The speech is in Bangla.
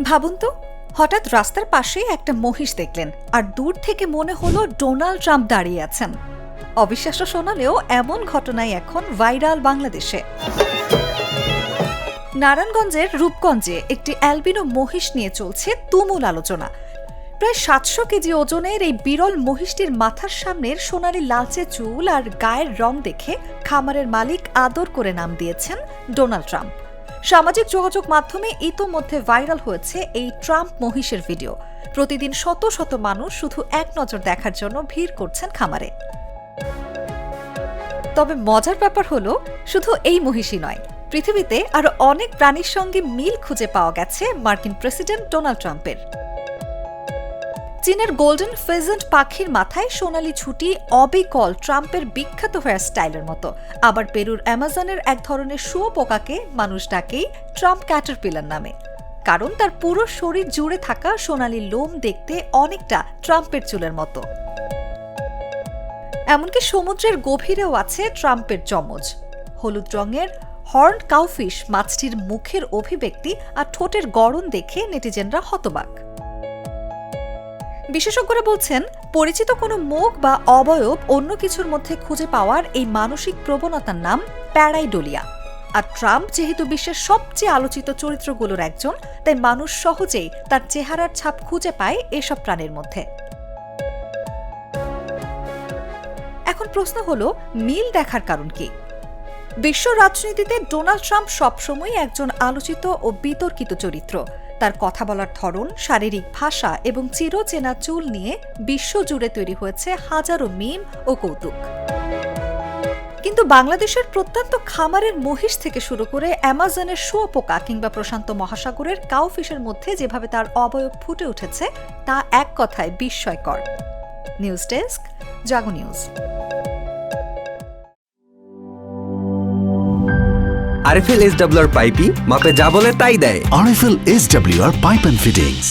ভাবুন তো, হঠাৎ রাস্তার পাশে একটা মহিষ দেখলেন আর দূর থেকে মনে হলো ডোনাল্ড ট্রাম্প দাঁড়িয়ে আছেন। অবিশ্বাস্য শোনালেও এমন ঘটনাই এখন ভাইরাল বাংলাদেশে। নারায়ণগঞ্জের রূপগঞ্জে একটি অ্যালবিনো মহিষ নিয়ে চলছে তুমুল আলোচনা। প্রায় ৭০০ কেজি ওজনের এই বিরল মহিষটির মাথার সামনের সোনালি লালচে চুল আর গায়ের রং দেখে খামারের মালিক আদর করে নাম দিয়েছেন ডোনাল্ড ট্রাম্প। সামাজিক যোগাযোগ মাধ্যমে ইতোমধ্যে ভাইরাল হয়েছে এই ট্রাম্প মহিষের ভিডিও। প্রতিদিন শত শত মানুষ শুধু এক নজর দেখার জন্য ভিড় করছেন খামারে। তবে মজার ব্যাপার হলো, শুধু এই মহিষই নয়, পৃথিবীতে আরো অনেক প্রাণীর সঙ্গে মিল খুঁজে পাওয়া গেছে মার্কিন প্রেসিডেন্ট ডোনাল্ড ট্রাম্পের। চীনের গোল্ডেন ফেজেন্ট পাখির মাথায় সোনালি ছুটি অবিকল ট্রাম্পের বিখ্যাত হেয়ার স্টাইলের মতো। আবার পেরুর অ্যামাজনের এক ধরনের শুঁয়োপোকাকে মানুষ ডাকেই ট্রাম্প ক্যাটারপিলার নামে, কারণ তার পুরো শরীর জুড়ে থাকা সোনালি লোম দেখতে অনেকটা ট্রাম্পের চুলের মতো। এমনকি সমুদ্রের গভীরেও আছে ট্রাম্পের যমজ। হলুদ রঙের হর্ন কাউফিশ মাছটির মুখের অভিব্যক্তি আর ঠোঁটের গড়ন দেখে নেটিজেনরা হতবাক। বিশেষজ্ঞরা বলছেন, পরিচিত কোনো মুখ বা অবয়ব অন্য কিছুর মধ্যে খুঁজে পাওয়ার এই মানসিক প্রবণতার নাম প্যারাইডোলিয়া। আর ট্রাম্প যেহেতু বিশ্বের সবচেয়ে আলোচিত চরিত্রগুলোর একজন, তাই মানুষ সহজেই তার চেহারার ছাপ খুঁজে পায় এসব প্রাণীর মধ্যে। এখন প্রশ্ন হলো, মিল দেখার কারণ কি? বিশ্ব রাজনীতিতে ডোনাল্ড ট্রাম্প সবসময় একজন আলোচিত ও বিতর্কিত চরিত্র। তার কথা বলার ধরন, শারীরিক ভাষা এবং চিরচেনা চুল নিয়ে বিশ্বজুড়ে তৈরি হয়েছে হাজারো মিম ও কৌতুক। কিন্তু বাংলাদেশের প্রত্যন্ত খামারের মহিষ থেকে শুরু করে অ্যামাজনের শুঁয়োপোকা কিংবা প্রশান্ত মহাসাগরের কাউফিশের মধ্যে যেভাবে তার অবয়ব ফুটে উঠেছে, তা এক কথায় বিস্ময়কর। নিউজ ডেস্ক, জাগো নিউজ। RFL SWR পাইপি মাপে যা বলে তাই দেয়। RFL SWR Pipe and Fittings।